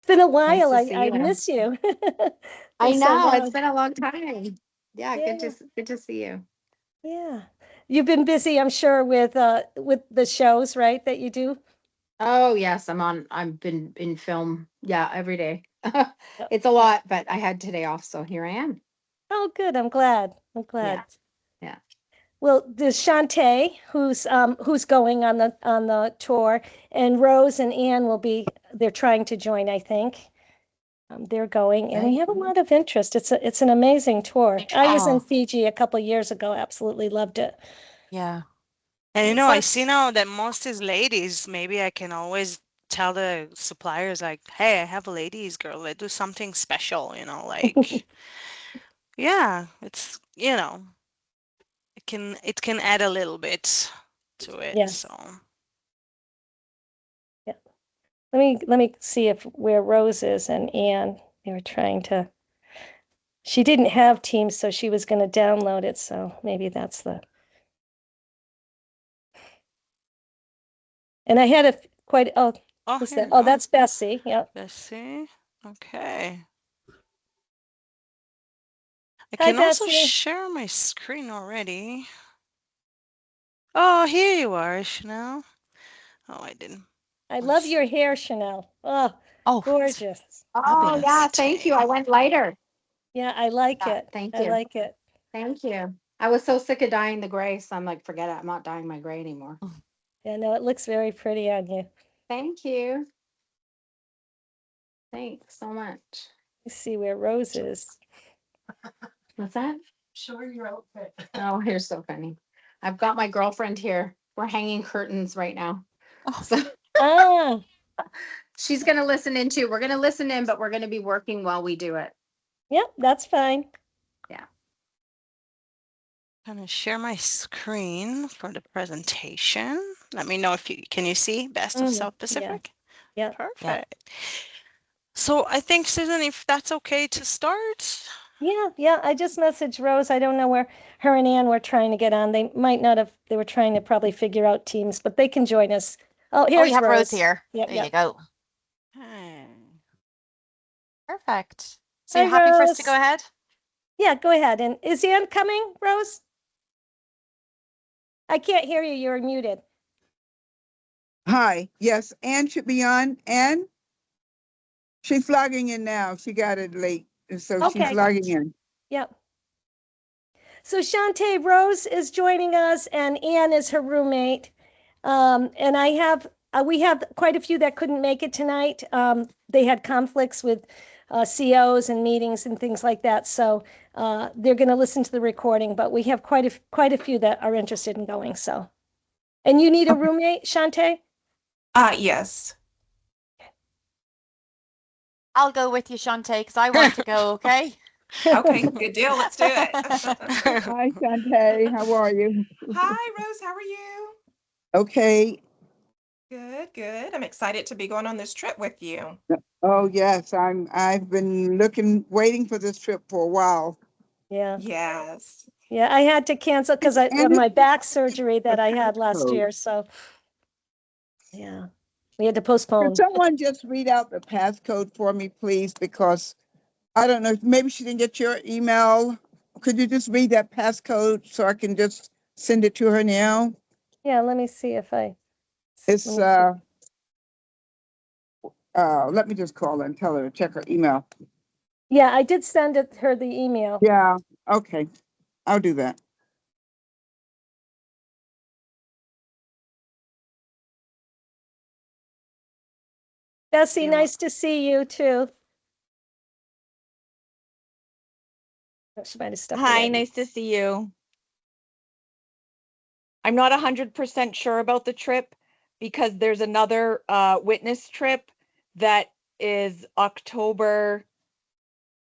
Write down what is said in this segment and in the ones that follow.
been a Nice while. to I see I you. miss you. I Been so know it's long. been a long time. Yeah, Yeah, good to see you. yeah. You've been busy, I'm sure, with the shows, right, that you do? Oh yes, I've been in film, yeah, every day. Yep, It's a yep. lot, but I had today off, so here I am. Oh, good. I'm glad. I'm Yeah, glad. yeah. Well, there's Shantae, who's going on the tour, and Rose and Anne will be. They're trying to join, I think. They're going, and we Okay. have a lot of interest. It's an amazing tour. I was in Oh, Fiji a couple years ago. Absolutely loved it. yeah. And It I was see now that most is ladies. Maybe I can always tell the suppliers like, hey, I have a ladies girl. Let's do something special, like yeah, it can add a little bit to it. yes. So Yeah. Let me see if where Rose is and Anne. They were trying to. She didn't have Teams, so she was going to download it. So maybe that's the. And I had quite. Oh, oh, who's here that? we Oh, go. that's Bessie. Yep. Let's see. Okay. I Hi, can also Bessie. share my screen already. Oh, here you are, Chanel. Oh, I didn't. I love Let's your hair, Chanel. Oh, Oh, gorgeous. Oh yeah, fabulous. thank you. I went lighter. Yeah, I like Yeah, it. thank I you. like it. Thank you. I was so sick of dyeing the gray, so I'm like, forget it. I'm not dyeing my gray anymore. Yeah, no, it looks very pretty on you. Thank you. Thanks so much. You see where Rose is. What's that? Show her your outfit. Oh, you're so funny. I've got my girlfriend here. We're hanging curtains right now. Oh, So Ah, she's going to listen in too. We're going to listen in, but we're going to be working while we do it. yep, that's fine. Yeah. I'm gonna share my screen for the presentation. Let me know if can you see Best of Mm, South yeah, Pacific? yeah. Perfect. So I think, Susan, if that's okay to start. Yeah, yeah. I just messaged Rose. I don't know where her and Ann were trying to get on. They might not have, they were trying to probably figure out Teams, but they can join us. Oh, Oh, we here's have Rose Rose. here. Yep, There you yep. go. Okay. Perfect. So Hi, you're happy for us to go Rose. ahead? Yeah, go ahead. And is Ann coming, Rose? I can't hear you. You're muted. Hi. Yes, Ann should be on. Ann, she's logging in now. She got it late, and so she's Okay. logging in. Yep. So Shantae Rose is joining us, and Anne is her roommate. And we have quite a few that couldn't make it tonight. They had conflicts with COs and meetings and things like that. So they're going to listen to the recording. But we have quite a few that are interested in going. So, and you need a roommate, Shantae? Yes. I'll go with you, Shantae, because I want to go, okay? Okay, good deal. Let's do it. Hi, Shantae. How are you? Hi, Rose. How are you? Okay. Good, good. I'm excited to be going on this trip with you. Oh yes, I've been waiting for this trip for a while. Yeah. Yes. Yeah. I had to cancel because of And my back surgery that I had last so, year. So, yeah, we had to could postpone. someone just read out the passcode for me, please? Because I don't know, maybe she didn't get your email. Could you just read that passcode so I can just send it to her now? Yeah. Let me see if I. Let It's me see. let me just call her and tell her to check her email. Yeah, I did send her the email. Yeah, okay. I'll do that. Bessie, You want- nice to see you too. Oh, she might have stepped Hi, away. nice to see you. I'm not 100% sure about the trip because there's another witness trip that is October,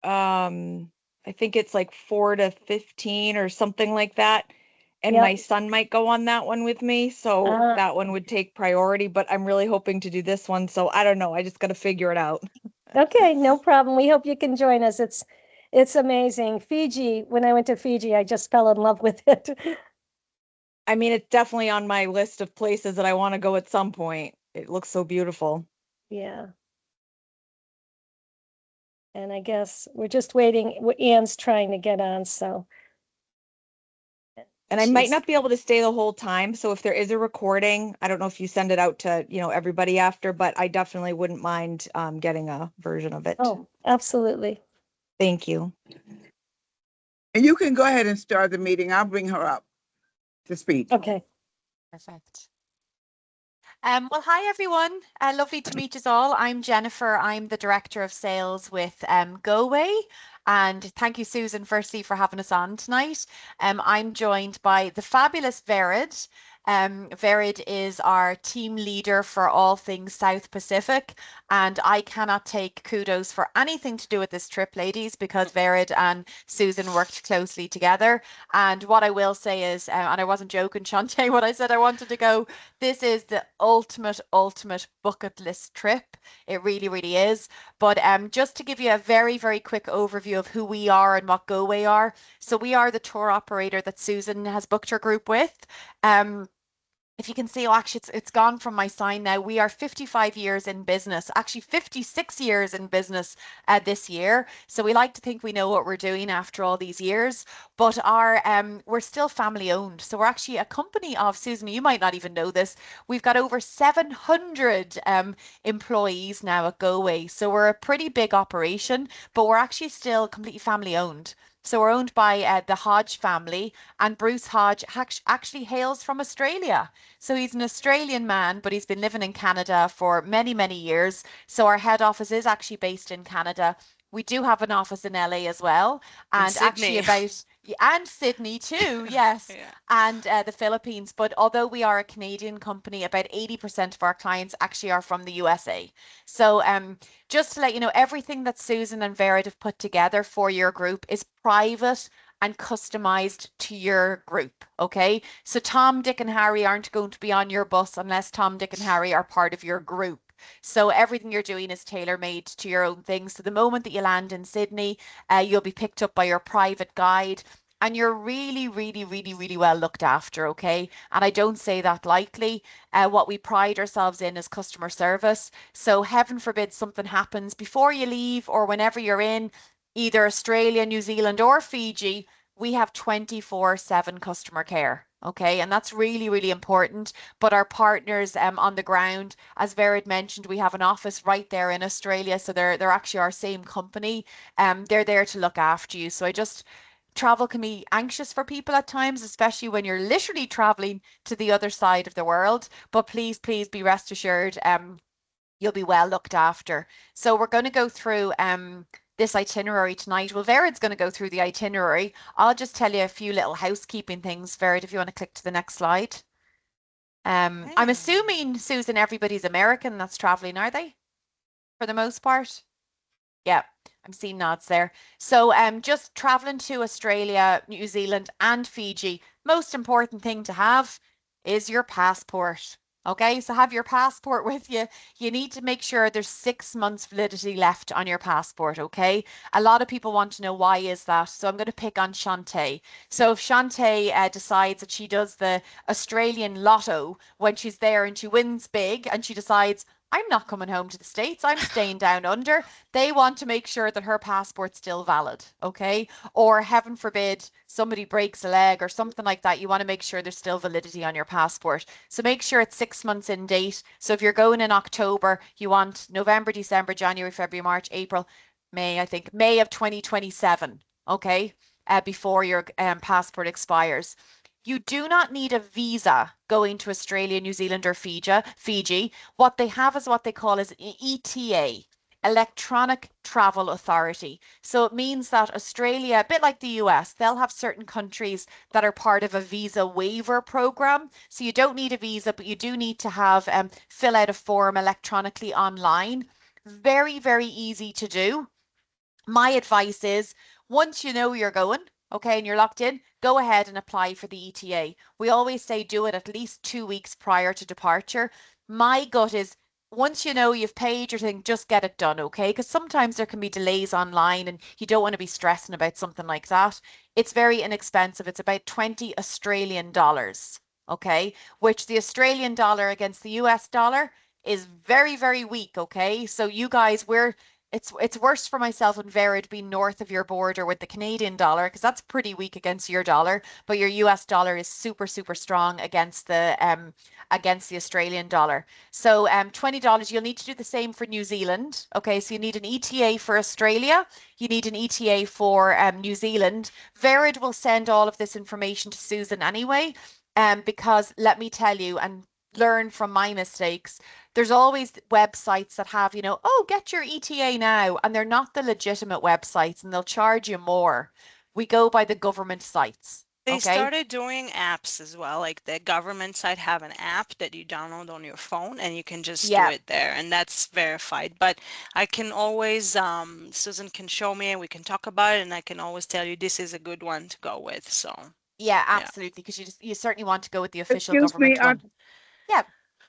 I think it's like 4 to 15 or something like that. And my Yep. son might go on that one with me, so Uh, that one would take priority, but I'm really hoping to do this one, so I don't know. I just got to figure it out. okay, no problem. We hope you can join us. It's amazing. Fiji, when I went to Fiji, I just fell in love with it. I mean, it's definitely on my list of places that I want to go at some point. It looks so beautiful. Yeah. And I guess we're just waiting. Anne's trying to get on, so. And I might she's- not be able to stay the whole time. So if there is a recording, I don't know if you send it out to, everybody after, but I definitely wouldn't mind getting a version of it. Oh, absolutely. Thank you. And you can go ahead and start the meeting. I'll bring her up to speak. Okay. Perfect. Well, hi everyone. Lovely to meet you all. I'm Jennifer. I'm the Director of Sales with GoWay. And thank you, Susan, firstly, for having us on tonight. I'm joined by the fabulous Vered. Vered is our team leader for all things South Pacific, and I cannot take kudos for anything to do with this trip, ladies, because Vered and Susan worked closely together. And what I will say is, and I wasn't joking, Shantae, when I said I wanted to go, this is the ultimate bucket list trip. It really, really is. But just to give you a very, very quick overview of who we are and what GoWay are. So we are the tour operator that Susan has booked her group with. If you can see, actually, it's gone from my sign now. We are 55 years in business, actually 56 years in business this year. So we like to think we know what we're doing after all these years. But we're still family owned. So we're actually a company of, Susan, you might not even know this. We've got over 700 employees now at GoWay. So we're a pretty big operation, but we're actually still completely family owned. So we're owned by the Hodge family, and Bruce Hodge actually hails from Australia. So he's an Australian man, but he's been living in Canada for many, many years. So our head office is actually based in Canada. We do have an office in LA as well, and actually and Sydney too, yes, Yeah. and the Philippines. But although we are a Canadian company, about 80% of our clients actually are from the USA. So just to let you know, everything that Susan and Vered have put together for your group is private and customized to your group. Okay. So Tom, Dick, and Harry aren't going to be on your bus unless Tom, Dick, and Harry are part of your group. So everything you're doing is tailor-made to your own thing. So the moment that you land in Sydney, you'll be picked up by your private guide. And you're really, really, really, really well looked after, okay? And I don't say that lightly. What we pride ourselves in is customer service. So heaven forbid something happens before you leave or whenever you're in either Australia, New Zealand, or Fiji, we have 24/7 customer care. Okay, and that's really, really important. But our partners on the ground, as Vered mentioned, we have an office right there in Australia, so they're actually our same company. They're there to look after you. So travel can be anxious for people at times, especially when you're literally traveling to the other side of the world. But please, please be rest assured, you'll be well looked after. So we're going to go through this itinerary tonight. Well, Vered's going to go through the itinerary. I'll just tell you a few little housekeeping things, Vered, if you want to click to the next slide. I'm assuming, Susan, everybody's American that's traveling, are they? For the most part? Yeah, I'm seeing nods there. So just traveling to Australia, New Zealand, and Fiji, most important thing to have is your passport. Okay, so have your passport with you. You need to make sure there's 6 months validity left on your passport, okay? A lot of people want to know why is that. So I'm going to pick on Shantae. So if Shantae decides that she does the Australian lotto when she's there and she wins big and she decides, I'm not coming home to the States, I'm staying down under, they want to make sure that her passport's still valid, okay? Or heaven forbid, somebody breaks a leg or something like that, you want to make sure there's still validity on your passport. So make sure it's 6 months in date. So if you're going in October, you want November, December, January, February, March, April, May, I think, May of 2027, okay? Before your passport expires. You do not need a visa going to Australia, New Zealand, or Fiji. What they have is what they call as ETA, Electronic Travel Authority. So it means that Australia, a bit like the US, they'll have certain countries that are part of a visa waiver program. So you don't need a visa, but you do need to have fill out a form electronically online. Very, very easy to do. My advice is once you know you're going, okay, and you're locked in, go ahead and apply for the ETA. We always say do it at least 2 weeks prior to departure. My gut is once you know you've paid your thing, just get it done, okay? Because sometimes there can be delays online and you don't want to be stressing about something like that. It's very inexpensive. It's about 20 Australian dollars, okay? Which the Australian dollar against the US dollar is very, very weak, okay? So you guys, it's worse for myself and Vera to be north of your border with the Canadian dollar because that's pretty weak against your dollar, but your US dollar is super, super strong against the Australian dollar. So $20, you'll need to do the same for New Zealand. Okay, so you need an ETA for Australia, you need an ETA for New Zealand. Verid will send all of this information to Susan anyway, because let me tell you, and learn from my mistakes, there's always websites that have, oh, get your ETA now, and they're not the legitimate websites and they'll charge you more. We go by the government sites. They Okay. started doing apps as well. Like the government side have an app that you download on your phone and you can just do it there, and that's verified. But I can always, Susan can show me and we can talk about it, and I can always tell you this is a good one to go with. So yeah, absolutely, because you certainly want to go with the official Excuse me, government one. Yeah.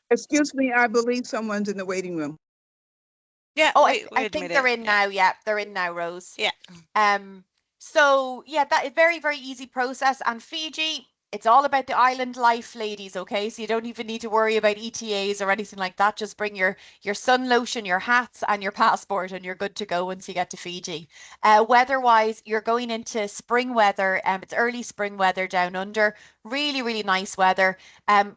Excuse me, I believe someone's in the waiting room. yeah, Oh, we I admit think they're it. in now. Yeah, they're in now, Rose. Yeah. So yeah, that is very, very easy process. And Fiji, it's all about the island life, ladies. Okay, so you don't even need to worry about ETAs or anything like that. Just bring your sun lotion, your hats, and your passport, and you're good to go once you get to Fiji. Weather-wise, you're going into spring weather. It's early spring weather down under. Really, really nice weather.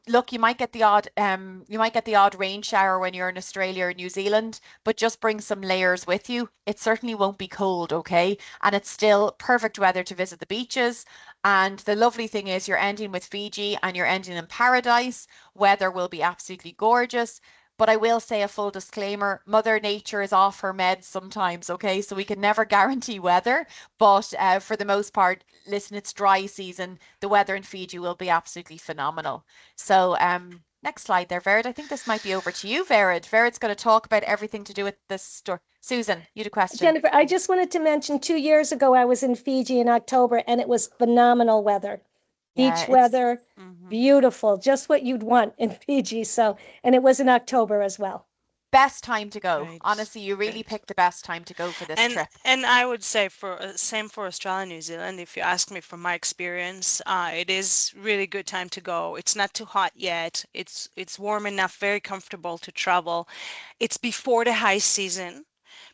Look, you might get the odd rain shower when you're in Australia or New Zealand, but just bring some layers with you. It certainly won't be cold, okay? And it's still perfect weather to visit the beaches. And the lovely thing is you're ending with Fiji and you're ending in paradise. Weather will be absolutely gorgeous. But I will say a full disclaimer, Mother Nature is off her meds sometimes, okay? So we can never guarantee weather, but for the most part, listen, it's dry season. The weather in Fiji will be absolutely phenomenal. So next slide there, Verid. I think this might be over to you, Verid. Verid's going to talk about everything to do with this store. Susan, you had a question. Jennifer, I just wanted to mention 2 years ago, I was in Fiji in October and it was phenomenal weather. Beach weather, beautiful, just what you'd want in Fiji. So, and it was in October as well. Best time to go. Right. Honestly, you really picked the best time to go for this trip. And I would say same for Australia and New Zealand. If you ask me from my experience, it is really good time to go. It's not too hot yet. It's warm enough, very comfortable to travel. It's before the high season,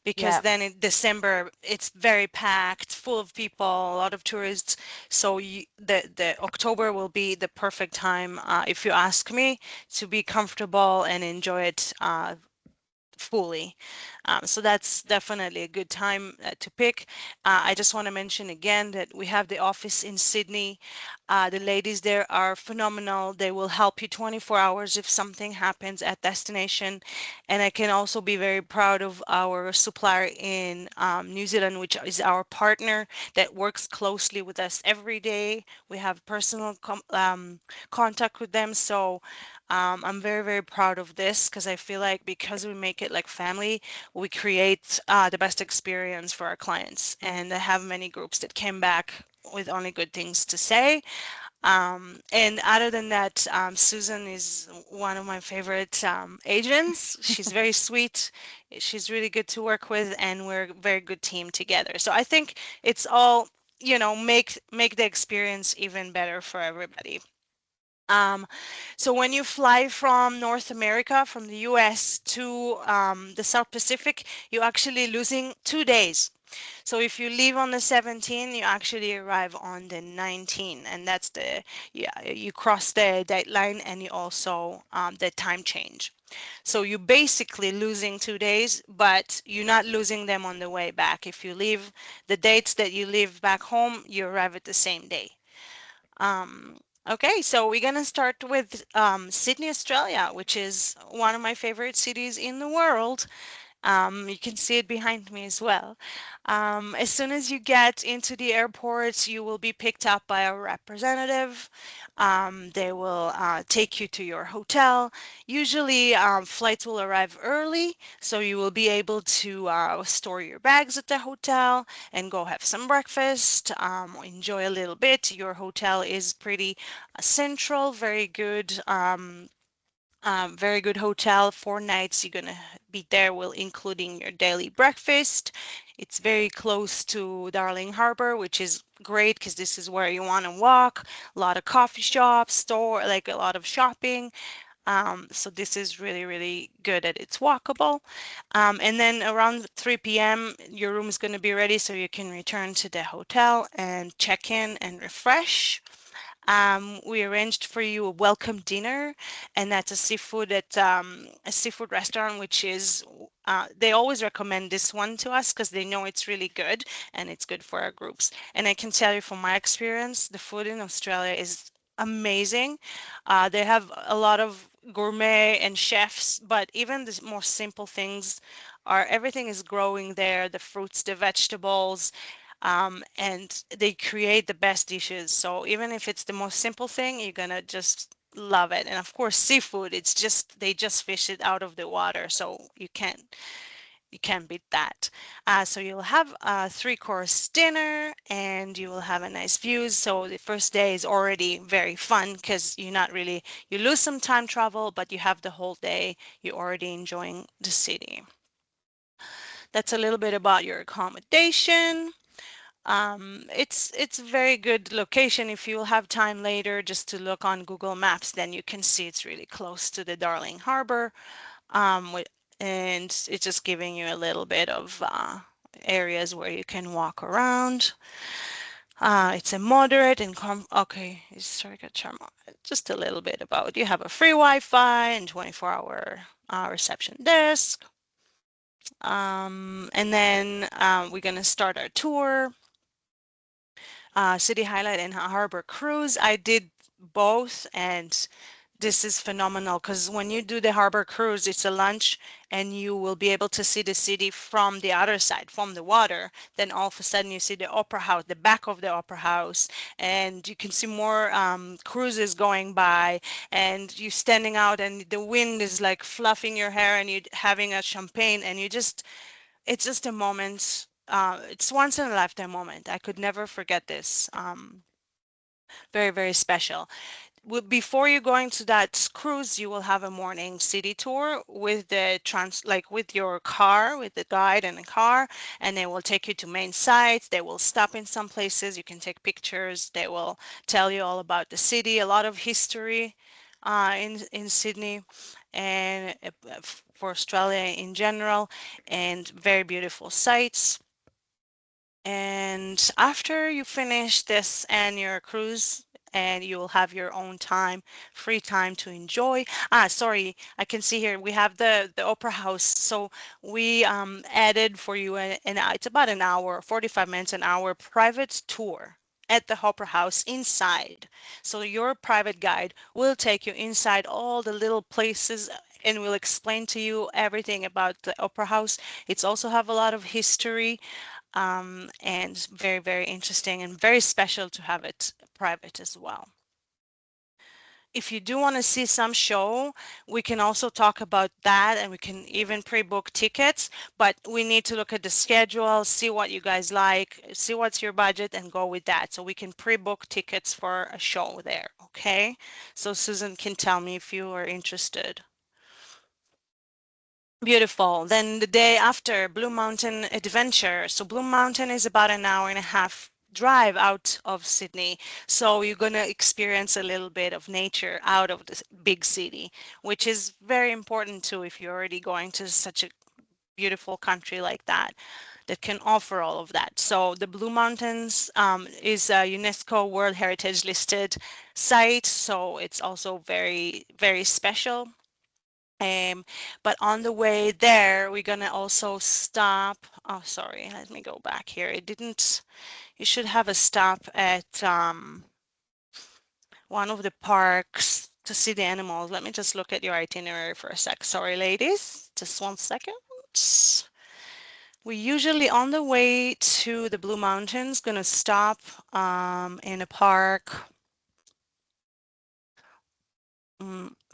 because then in December it's very packed, full of people, a lot of tourists. So the October will be the perfect time, if you ask me, to be comfortable and enjoy it fully. So that's definitely a good time to pick. I just want to mention again that we have the office in Sydney. The ladies there are phenomenal. They will help you 24 hours if something happens at destination. And I can also be very proud of our supplier in New Zealand, which is our partner that works closely with us every day. We have personal contact with them. So I'm very, very proud of this because I feel like because we make it like family, we create the best experience for our clients. And I have many groups that came back with only good things to say. And other than that, Susan is one of my favorite agents. She's very sweet. She's really good to work with, and we're a very good team together. So I think it's all, make the experience even better for everybody. So when you fly from North America, from the US to the South Pacific, you're actually losing 2 days. So if you leave on the 17th, you actually arrive on the 19th, and that's you cross the deadline, and you also the time change. So you're basically losing 2 days, but you're not losing them on the way back. If you leave the dates that you leave back home, you arrive at the same day. Okay, so we're gonna start with Sydney, Australia, which is one of my favorite cities in the world. You can see it behind me as well. As soon as you get into the airport, you will be picked up by a representative. They will take you to your hotel. Usually flights will arrive early, so you will be able to store your bags at the hotel and go have some breakfast, enjoy a little bit. Your hotel is pretty central, very good hotel. 4 nights you're gonna be there, will including your daily breakfast. It's very close to Darling Harbour, which is great because this is where you want to walk. A lot of coffee shops, like a lot of shopping. So this is really, really good and it's walkable. And then around 3 p.m. your room is going to be ready so you can return to the hotel and check in and refresh. We arranged for you a welcome dinner, and that's a seafood at a seafood restaurant, which is they always recommend this one to us because they know it's really good and it's good for our groups. And I can tell you from my experience, the food in Australia is amazing. They have a lot of gourmet and chefs, but even the more simple things are everything is growing there, the fruits, the vegetables, and they create the best dishes. So even if it's the most simple thing, you're gonna just love it. And of course, seafood, it's just they just fish it out of the water, so you can't beat that. So you'll have a three-course dinner and you will have a nice views. So the first day is already very fun because you lose some time travel, but you have the whole day. You're already enjoying the city. That's a little bit about your accommodation. It's a very good location. If you'll have time later just to look on Google Maps, then you can see it's really close to the Darling Harbor. And it's just giving you a little bit of areas where you can walk around. It's a moderate and okay, historical charm. Just a little bit about you have a free Wi-Fi and 24-hour reception desk. And then we're gonna start our tour. City Highlight and Harbor Cruise. I did both, and this is phenomenal because when you do the harbor cruise, it's a lunch and you will be able to see the city from the other side, from the water. Then all of a sudden you see the opera house, the back of the opera house, and you can see more cruises going by, and you standing out and the wind is like fluffing your hair and you're having a champagne and it's just a moment. It's once in a lifetime moment. I could never forget this. Very, very special. Before you going to that cruise, you will have a morning city tour with the like with your car, with the guide and the car, and they will take you to main sites. They will stop in some places. You can take pictures. They will tell you all about the city, a lot of history in Sydney and for Australia in general, and very beautiful sites. And after you finish this and your cruise, and you will have your own time, free time to enjoy. Sorry, I can see here we have the Opera House. So we added for you, and it's about an hour, 45 minutes, an hour private tour at the Opera House inside. So your private guide will take you inside all the little places and will explain to you everything about the Opera House. It's also have a lot of history and very, very interesting and very special to have it private as well. If you do want to see some show, we can also talk about that and we can even pre-book tickets, but we need to look at the schedule, see what you guys like, see what's your budget and go with that. So we can pre-book tickets for a show there, okay? So Susan can tell me if you are interested. Beautiful. Then the day after, Blue Mountain Adventure. So Blue Mountain is about an hour and a half drive out of Sydney. So you're going to experience a little bit of nature out of the big city, which is very important too if you're already going to such a beautiful country like that that can offer all of that. So the Blue Mountains is a UNESCO World Heritage listed site. So it's also very, very special. But on the way there, we're gonna also stop. Oh, sorry, let me go back here. It didn't, you should have a stop at one of the parks to see the animals. Let me just look at your itinerary for a sec. Sorry, ladies, just 1 second. We usually on the way to the Blue Mountains gonna stop in a park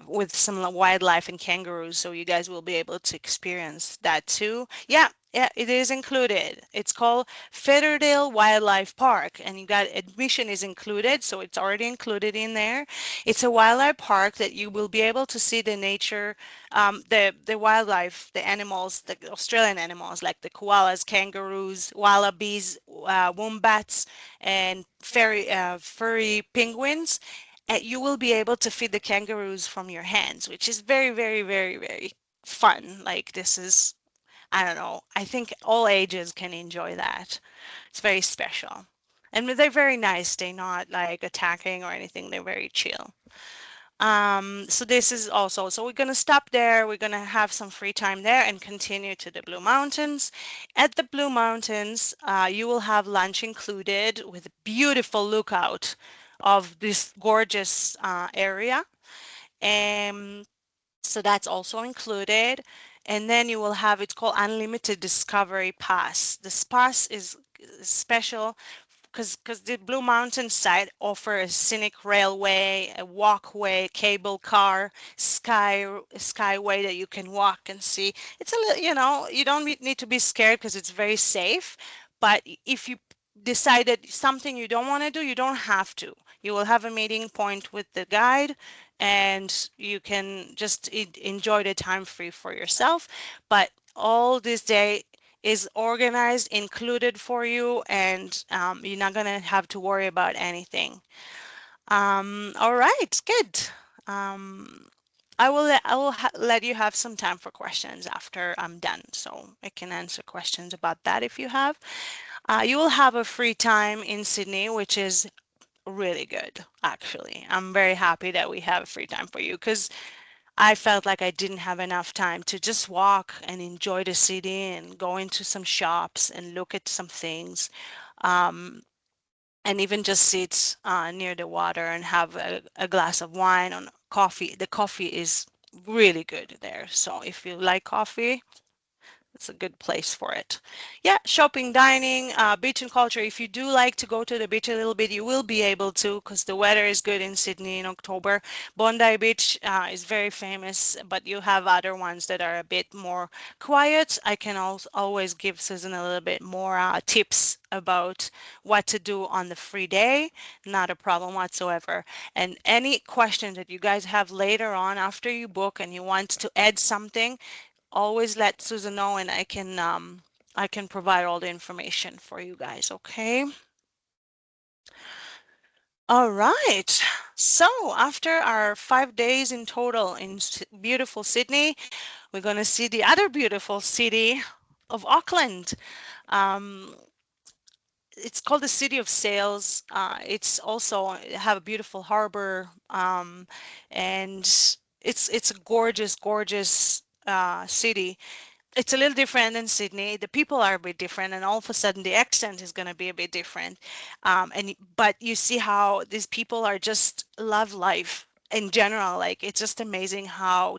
with some wildlife and kangaroos, so you guys will be able to experience that too. Yeah, it is included. It's called Featherdale Wildlife Park, and you got admission is included, so it's already included in there. It's a wildlife park that you will be able to see the nature, the wildlife, the animals, the Australian animals like the koalas, kangaroos, wallabies, wombats, and furry penguins. you will be able to feed the kangaroos from your hands, which is very, very, very, very fun. Like this is, I don't know, I think all ages can enjoy that. It's very special. And they're very nice. They're not like attacking or anything. They're very chill. So this is also, so we're gonna stop there. We're gonna have some free time there and continue to the Blue Mountains. At the Blue Mountains, you will have lunch included with a beautiful lookout of this gorgeous area. And so that's also included. And then you will have, it's called Unlimited Discovery Pass. This pass is special because the Blue Mountain site offers a scenic railway, a walkway, cable car, skyway that you can walk and see. It's a little, you know, you don't need to be scared because it's very safe. But if you decided something you don't want to do, you don't have to. You will have a meeting point with the guide and you can just enjoy the time free for yourself. But all this day is organized, included for you, and you're not gonna have to worry about anything. All right, good. I will let you have some time for questions after I'm done, so I can answer questions about that if you have. You will have a free time in Sydney, which is really good, actually. I'm very happy that we have free time for you because I felt like I didn't have enough time to just walk and enjoy the city and go into some shops and look at some things, um, and even just sit near the water and have a glass of wine or coffee. The coffee is really good there. So if you like coffee, it's a good place for it. Yeah, shopping, dining, beach and culture. If you do like to go to the beach a little bit, you will be able to because the weather is good in Sydney in October. Bondi Beach is very famous, but you have other ones that are a bit more quiet. I can also always give Susan a little bit more tips about what to do on the free day. Not a problem whatsoever. And any questions that you guys have later on after you book and you want to add something, always let Susan know and I can provide all the information for you guys, okay? All right. So after our 5 days in total in beautiful Sydney, we're going to see the other beautiful city of Auckland. It's called the City of Sails. It's also have a beautiful harbor, and it's a gorgeous, gorgeous city. It's a little different than Sydney. The people are a bit different, and all of a sudden the accent is going to be a bit different. But you see how these people are just love life in general. Like it's just amazing how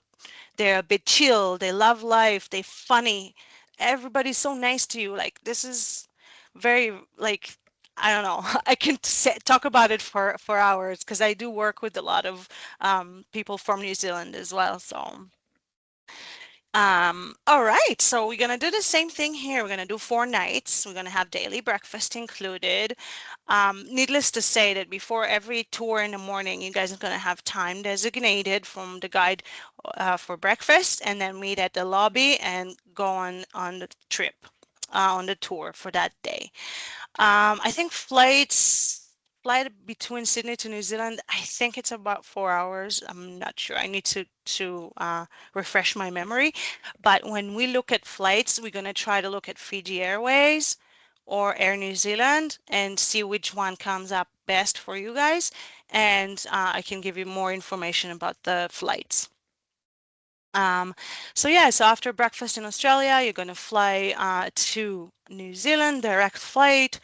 they're a bit chill. They love life. They're funny. Everybody's so nice to you. Like this is very like I don't know. I can talk about it for hours because I do work with a lot of people from New Zealand as well. So. All right, so we're gonna do the same thing here. We're gonna do 4 nights. We're gonna have daily breakfast included. Needless to say that before every tour in the morning, you guys are gonna have time designated from the guide for breakfast, and then meet at the lobby and go on the trip, on the tour for that day. I think flight between Sydney to New Zealand, I think it's about 4 hours. I'm not sure. I need to refresh my memory. But when we look at flights, we're going to try to look at Fiji Airways or Air New Zealand and see which one comes up best for you guys. And I can give you more information about the flights. So yeah, so after breakfast in Australia, you're going to fly to New Zealand, direct flight.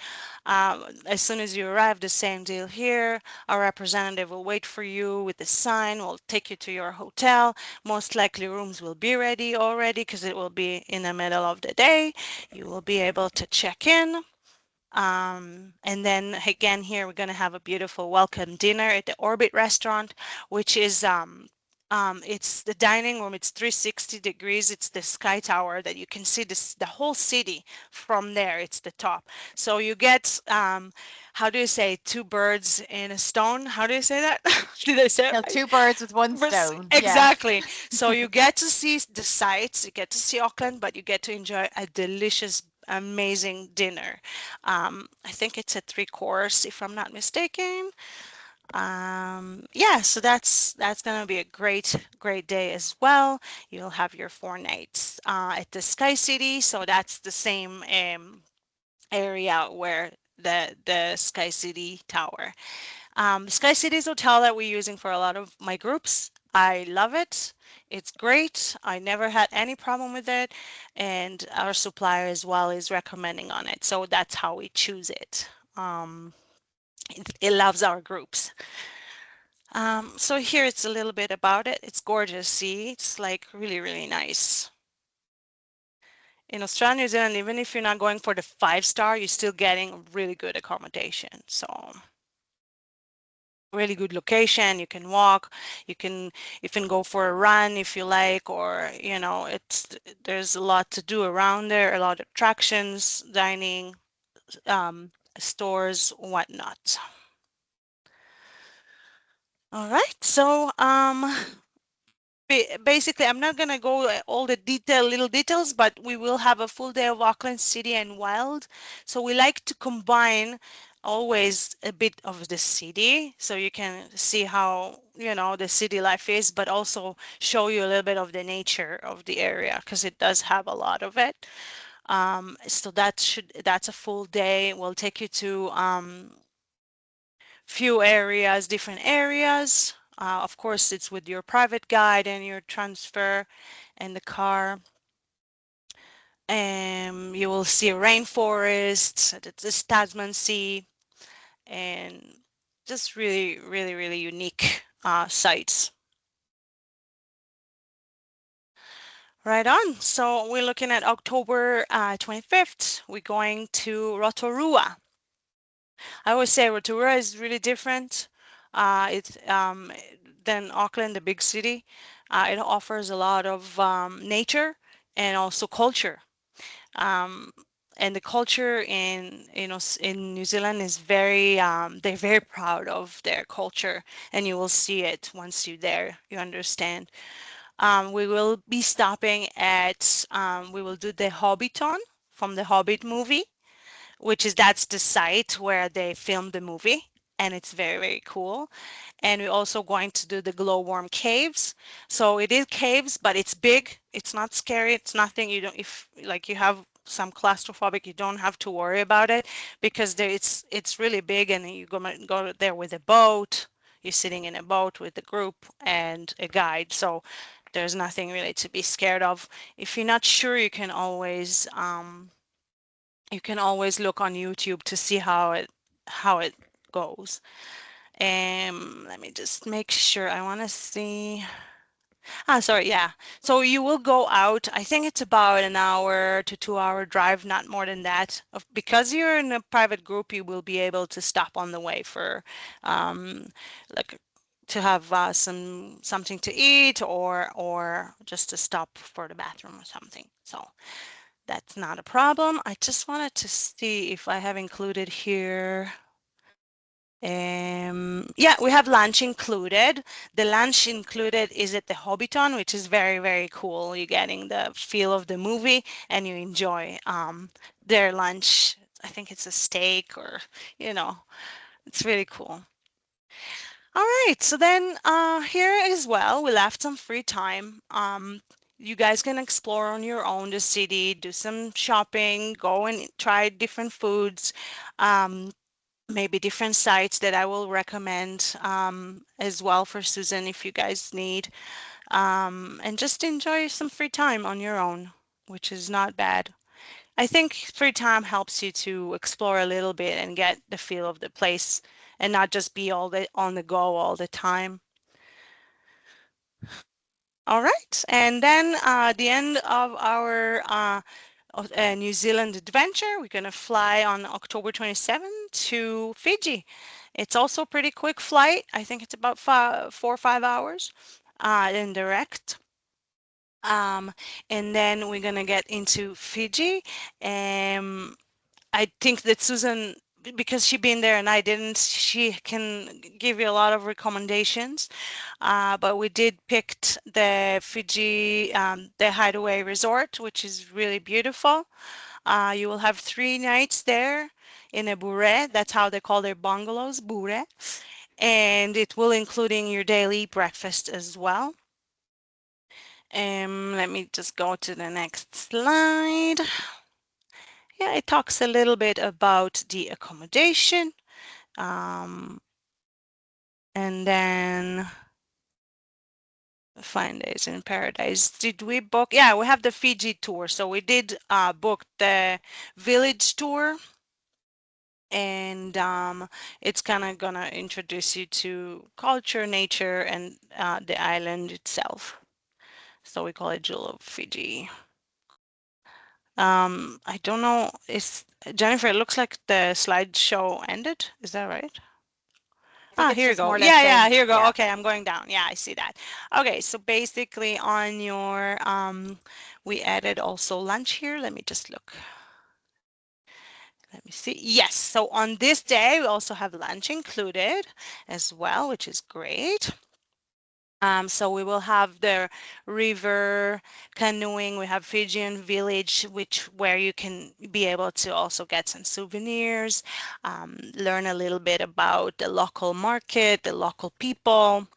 As soon as you arrive, the same deal here. Our representative will wait for you with the sign, will take you to your hotel. Most likely rooms will be ready already because it will be in the middle of the day. You will be able to check in. And then again here, we're going to have a beautiful welcome dinner at the Orbit restaurant, which is it's the dining room. It's 360 degrees. It's the sky tower that you can see the whole city from there. It's the top. So you get, how do you say, 2 birds in a stone? How do you say that? Did I say it Kill right? 2 birds with 1 stone. Yeah. Exactly. So you get to see the sights, you get to see Auckland, but you get to enjoy a delicious, amazing dinner. I think it's a 3 course, if I'm not mistaken. Yeah, so that's gonna be a great day as well. You'll have your 4 nights at the Sky City, so that's the same area where the Sky City Tower. Sky City's hotel that we're using for a lot of my groups. I love it. It's great. I never had any problem with it, and our supplier as well is recommending on it. So that's how we choose it. It loves our groups. So here it's a little bit about it. It's gorgeous. See, it's like really nice. In Australia, New Zealand, even if you're not going for the 5-star, you're still getting really good accommodation. So really good location. You can walk, you can even go for a run if you like, or there's a lot to do around there, a lot of attractions, dining, stores, whatnot. All right, so basically, I'm not going to go all the little details, but we will have a full day of Auckland City and Wild. So we like to combine always a bit of the city so you can see how, the city life is, but also show you a little bit of the nature of the area because it does have a lot of it. So that's a full day. We'll take you to few areas, different areas. Of course, it's with your private guide and your transfer and the car. You will see a rainforest, the Tasman Sea, and just really unique sites. Right on. So we're looking at October 25th. We're going to Rotorua. I always say Rotorua is really different. It's than Auckland, the big city. It offers a lot of nature and also culture. Um, and the culture in New Zealand is they're very proud of their culture, and you will see it once you're there. You understand. We will be stopping at we will do the Hobbiton from the Hobbit movie, that's the site where they filmed the movie, and it's very cool. And we're also going to do the glowworm caves. So it is caves, but it's big. It's not scary. It's nothing. You don't, if like you have some claustrophobic, you don't have to worry about it because it's really big, and you go there with a boat. You're sitting in a boat with a group and a guide. So there's nothing really to be scared of. If you're not sure, you can always look on YouTube to see how it goes. Let me just make sure. I want to see. Sorry, yeah. So you will go out. I think it's about an hour to 2-hour drive, not more than that. Because you're in a private group, you will be able to stop on the way for, like, to have something to eat or just to stop for the bathroom or something. So that's not a problem. I just wanted to see if I have included here. Yeah, we have lunch included. The lunch included is at the Hobbiton, which is very cool. You're getting the feel of the movie and you enjoy their lunch. I think it's a steak or, it's really cool. All right, so then here as well, we left some free time. You guys can explore on your own the city, do some shopping, go and try different foods, maybe different sites that I will recommend as well for Susan if you guys need, and just enjoy some free time on your own, which is not bad. I think free time helps you to explore a little bit and get the feel of the place and not just be on the go all the time. All right, and then the end of our New Zealand adventure, we're gonna fly on October 27th to Fiji. It's also a pretty quick flight. I think it's about 4 or 5 hours in direct. And then we're gonna get into Fiji. I think that Susan, because she been there and I didn't, she can give you a lot of recommendations. But we did pick the Fiji, the Hideaway Resort, which is really beautiful. You will have 3 nights there in a bure. That's how they call their bungalows, bure. and it will including your daily breakfast as well. Let me just go to the next slide. Yeah, it talks a little bit about the accommodation. And then 5 days in paradise. Did we book? Yeah, we have the Fiji tour. So we did book the village tour. And it's kind of gonna introduce you to culture, nature, and the island itself. So we call it Jewel of Fiji. I don't know, is Jennifer, it looks like the slideshow ended. Is that right? I think Ah, it's here you just go. more or Yeah, less yeah, saying, here you go. yeah. Okay, I'm going down. Yeah, I see that. Okay, so basically on your, we added also lunch here. Let me just look. Let me see. Yes, so on this day, we also have lunch included as well, which is great. So we will have the river canoeing. We have Fijian village, where you can be able to also get some souvenirs, learn a little bit about the local market, the local people.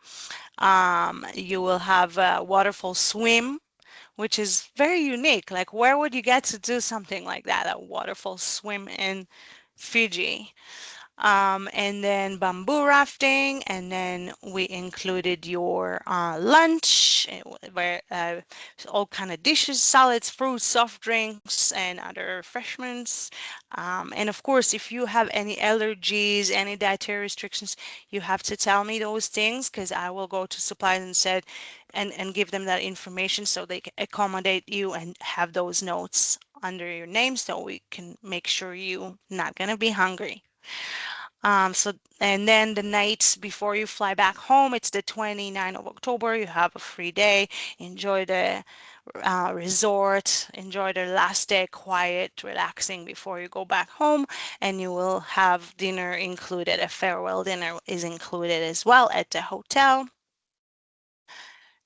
You will have a waterfall swim, which is very unique. Like, where would you get to do something like that, a waterfall swim in Fiji? And then bamboo rafting, and then we included your lunch, where all kind of dishes, salads, fruits, soft drinks, and other refreshments. And of course, if you have any allergies, any dietary restrictions, you have to tell me those things, because I will go to supplies and said and give them that information so they can accommodate you and have those notes under your name so we can make sure you're not gonna be hungry. And then the night before you fly back home, it's the 29th of October. You have a free day. Enjoy the resort. Enjoy the last day, quiet, relaxing before you go back home. And you will have dinner included. A farewell dinner is included as well at the hotel.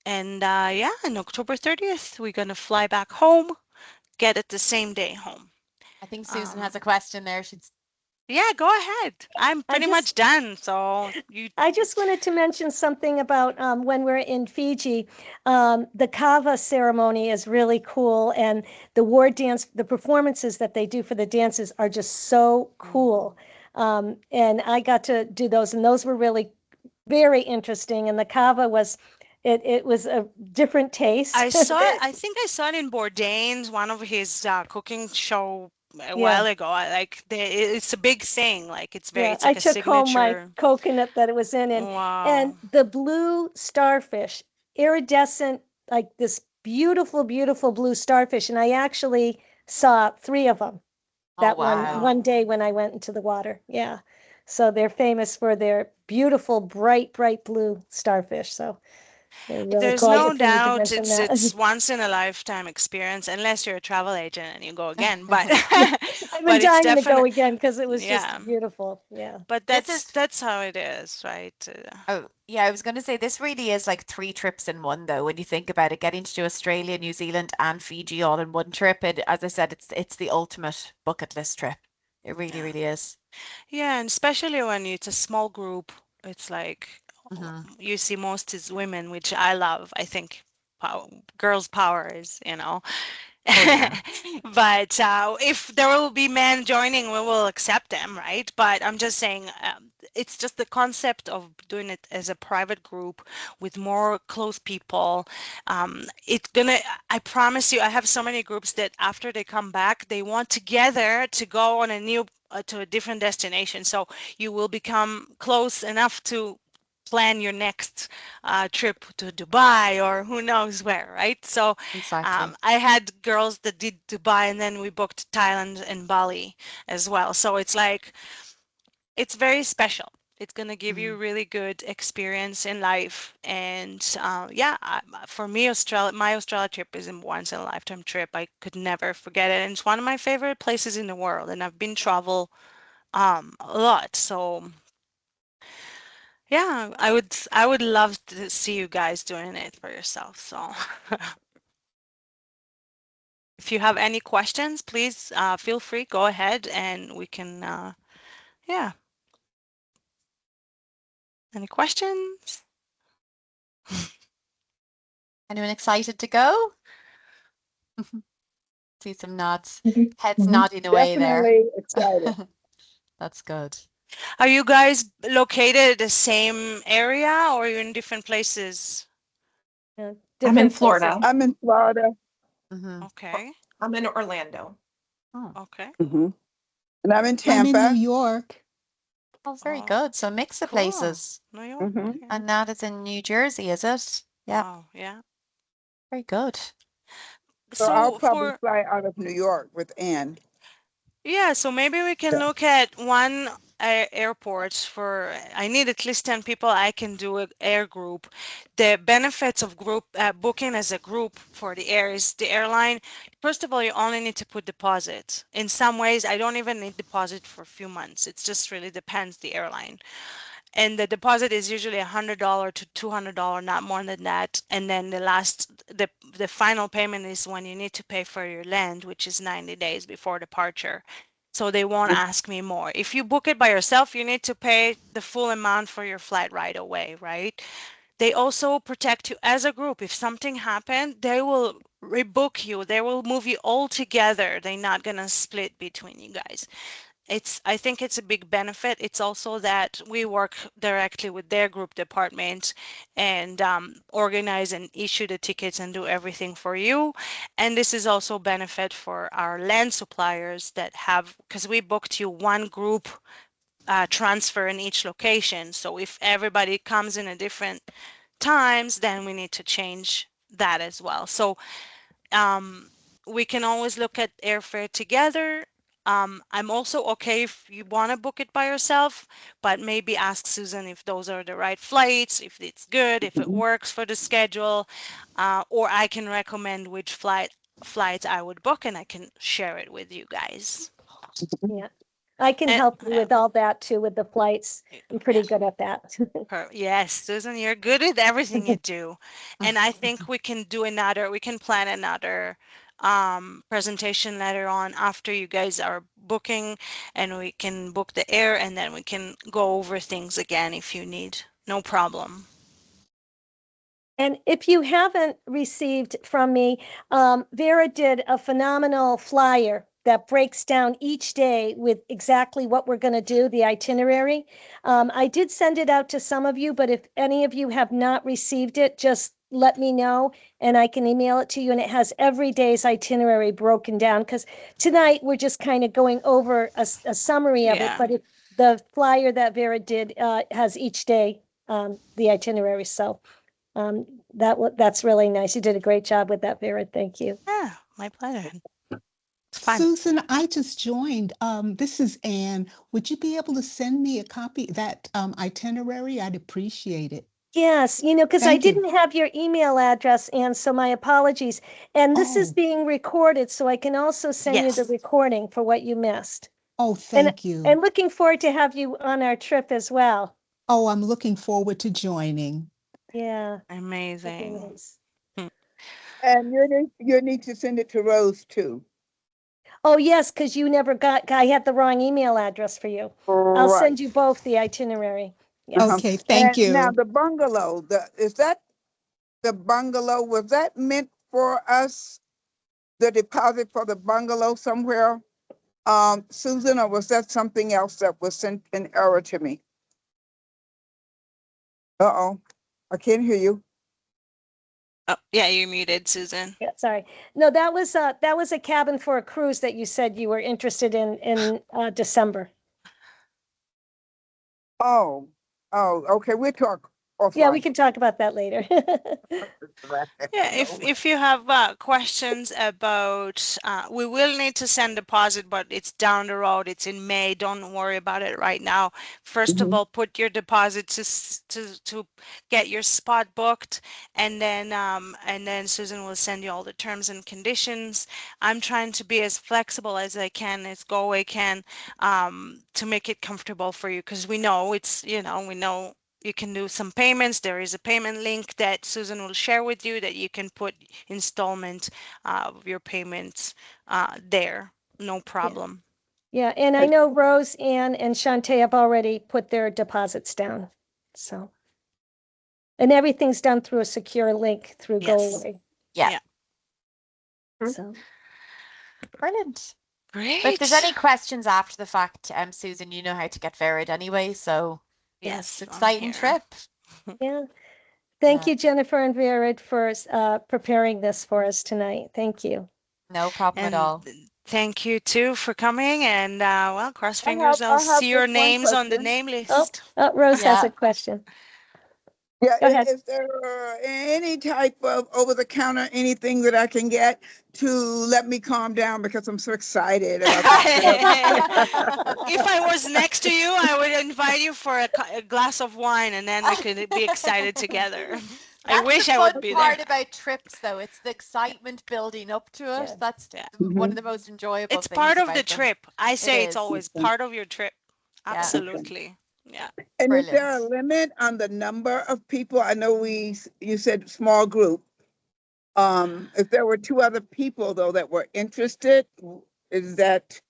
And yeah, on October 30th, we're going to fly back home, get it the same day home. I think Susan Um, has a question there. She's Yeah, go ahead. I'm I pretty much just done. So you I just wanted to mention something about when we're in Fiji. The kava ceremony is really cool, and the war dance, the performances that they do for the dances are just so cool. And I got to do those, and those were really very interesting. And the kava was, it was a different taste. I think I saw it in Bourdain's, one of his cooking show a Yeah. while ago. It's a big thing. Like Yeah, it's I like a took home my signature. coconut that it was in, Wow. and the blue starfish, iridescent, like this beautiful, beautiful blue starfish. And I actually saw 3 of them oh that wow. one day when I went into the water. Yeah. So they're famous for their beautiful, bright, bright blue starfish. So they're really There's cool. I no just wanted to doubt mention that. it's once in a lifetime experience, unless you're a travel agent and you go again. But I've been but it's dying to go definitely, again because it was just yeah. beautiful. Yeah. But This is that's how it is, right? Oh, yeah, I was going to say this really is like 3 trips in one, though, when you think about it, getting to do Australia, New Zealand, and Fiji all in one trip. It, as I said, it's the ultimate bucket list trip. It really, Yeah. really is. Yeah, and especially when it's a small group, it's like Hmm. you see most is women, which I love. I think girls' power is, Oh yeah. But if there will be men joining, we will accept them, right? But I'm just saying, it's just the concept of doing it as a private group with more close people. It's gonna, I promise you, I have so many groups that after they come back, they want together to go on to a different destination. So you will become close enough to plan your next trip to Dubai or who knows where, right? So Exactly. I had girls that did Dubai and then we booked Thailand and Bali as well. So it's like, it's very special. It's going to give you Mhm. really good experience in life. And yeah, for me, my Australia trip is a once in a lifetime trip. I could never forget it. And it's one of my favorite places in the world. And I've been travel a lot. So yeah, I would love to see you guys doing it for yourself. So if you have any questions, please feel free, go ahead and we can yeah. Any questions? Anyone excited to go? See some nods, heads Mhm. nodding away there. Definitely excited. That's good. Are you guys located at the same area or are you in different places? Yeah, I'm in different places. Florida. I'm in Florida. Hmm. Okay, I'm in Orlando. Oh, okay. And I'm in I'm in New Tampa. York. oh, very Oh, good. So mix of cool. places. New York. Mhm. Okay. And that is in New Jersey, is it? Yeah, Wow, yeah. very good. So I'll So probably for fly out of New York with Ann. Yeah, so maybe we can look at one airport for, I need at least 10 people. I can do an air group. The benefits of group booking as a group for the air is the airline. First of all, you only need to put deposit. In some ways, I don't even need deposit for a few months. It just really depends the airline. And the deposit is usually $100 to $200, not more than that. And then the final payment is when you need to pay for your land, which is 90 days before departure. So they won't ask me more. If you book it by yourself, you need to pay the full amount for your flight right away, right? They also protect you as a group. If something happened, they will rebook you. They will move you all together. They're not gonna split between you guys. I think it's a big benefit. It's also that we work directly with their group department and organize and issue the tickets and do everything for you. And this is also benefit for our land suppliers that have, because we booked you one group transfer in each location. So if everybody comes in at different times, then we need to change that as well. So we can always look at airfare together. I'm also okay if you want to book it by yourself, but maybe ask Susan if those are the right flights, if it's good, if it works for the schedule, or I can recommend which flights I would book and I can share it with you guys. Yeah. I can And- help you with all that too, with the flights. I'm pretty good at that. Yes, Susan, you're good at everything you do. And I think we can plan another presentation later on after you guys are booking and we can book the air and then we can go over things again if you need. No problem. And if you haven't received from me, Vera did a phenomenal flyer that breaks down each day with exactly what we're going to do, the itinerary. I did send it out to some of you, but if any of you have not received it, just let me know and I can email it to you. And it has every day's itinerary broken down because tonight we're just kind of going over a summary of it. Yeah. But the flyer that Vera did has each day the itinerary. So that's really nice. You did a great job with that, Vera. Thank you. Yeah, my pleasure. It's fun. Susan, I just joined. This is Anne. Would you be able to send me a copy of that itinerary? I'd appreciate it. Yes, because I Thank you. didn't have your email address, and so my apologies. And this is Oh. being recorded, so I can also send you the Yes. recording for what you missed. Oh, And thank you. and looking forward to have you on our trip as well. Oh, I'm looking forward to joining. Yeah, that'd be Amazing. nice. And you need to send it to Rose too. Oh, yes, because you never I had the wrong email address for you. I'll Right. send you both the itinerary. Yes. Okay, thank And now you. the bungalow, is that the bungalow, was that meant for us? The deposit for the bungalow somewhere, Susan, or was that something else that was sent in error to me? Uh-oh, I can't hear you. Oh, yeah, you're muted, Susan. Yeah, sorry. No, that was a cabin for a cruise that you said you were interested in December. Oh, okay, we'll talk Yeah, we offline. can talk about that later. Yeah, if you have questions about, we will need to send deposit, but it's down the road. It's in May. Don't worry about it right now. First of Mhm. all, put your deposit to get your spot booked, and then Susan will send you all the terms and conditions. I'm trying to be as flexible as I can, as Galway can, to make it comfortable for you, because we know we know you can do some payments. There is a payment link that Susan will share with you that you can put installment of your payments there. No problem. Yeah, and I know Rose, Ann, and Shantae have already put their deposits down. So, and everything's done through a secure link through Yes. GoAway. Yeah. Yeah. So, Brilliant. Great. But if there's any questions after the fact, Susan, you know how to get Verid anyway. So Yes, I'm exciting here. trip. yeah. Thank Yeah. you, Jennifer and Vered, for preparing this for us tonight. Thank you. No problem And at all. thank you too for coming. And well, cross fingers, I I'll have see your just one names on the question. name list. Rose has Yeah. a question. Yeah, Go ahead. is there any type of over-the-counter anything that I can get to let me calm down because I'm so excited about If I was next to you, I would invite you for a glass of wine, and then we could be excited together. I That's wish the I would fun be part there. about trips, though. It's the excitement building up to it. Yeah. That's Yeah. one of the most enjoyable It's things part of about the them. trip. I say it's is. always part of your trip. Yeah. Absolutely. Yeah. And is there a Brilliant. limit on the number of people? I know you said small group. If there were 2 other people though that were interested, is that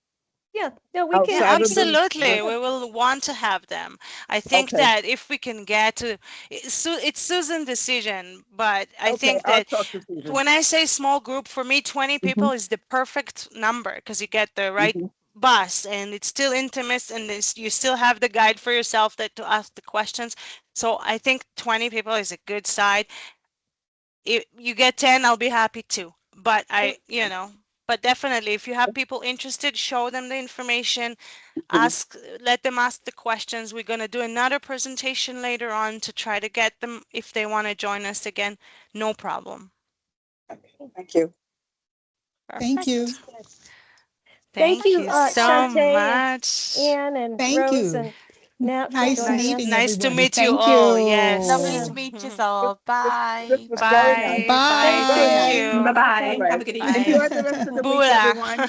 Yeah, no, we Yeah, can. outside of the? absolutely. We will want to have them. I think Okay. that if we can get to, it's Susan's decision, but I Okay, think I'll that talk to Susan. when I say small group, for me, 20 people is the perfect number because you get the right bus and it's still intimate and you still have the guide for yourself that to ask the questions. So I think 20 people is a good side. If you get 10, I'll be happy too. But but definitely if you have people interested, show them the information, let them ask the questions. We're going to do another presentation later on to try to get them if they want to join us again. No problem. Thank you. Thank you. Perfect. Thank you, so Shantae much. and Anne and Thank Rose you. and Nat for Nice joining us. meeting Nice to everybody. meet you Thank all. you. Yes. Lovely Yeah. to meet you all. This Bye. was very nice. Bye. Bye. Thank Bye. you. Bye-bye. All Have a good right. evening. Enjoy the rest of the week, Bula. everyone.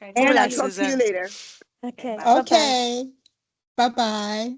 And Bula, I'll talk to you Susan. later. Okay. Bye. Bye-bye. Okay. Bye-bye.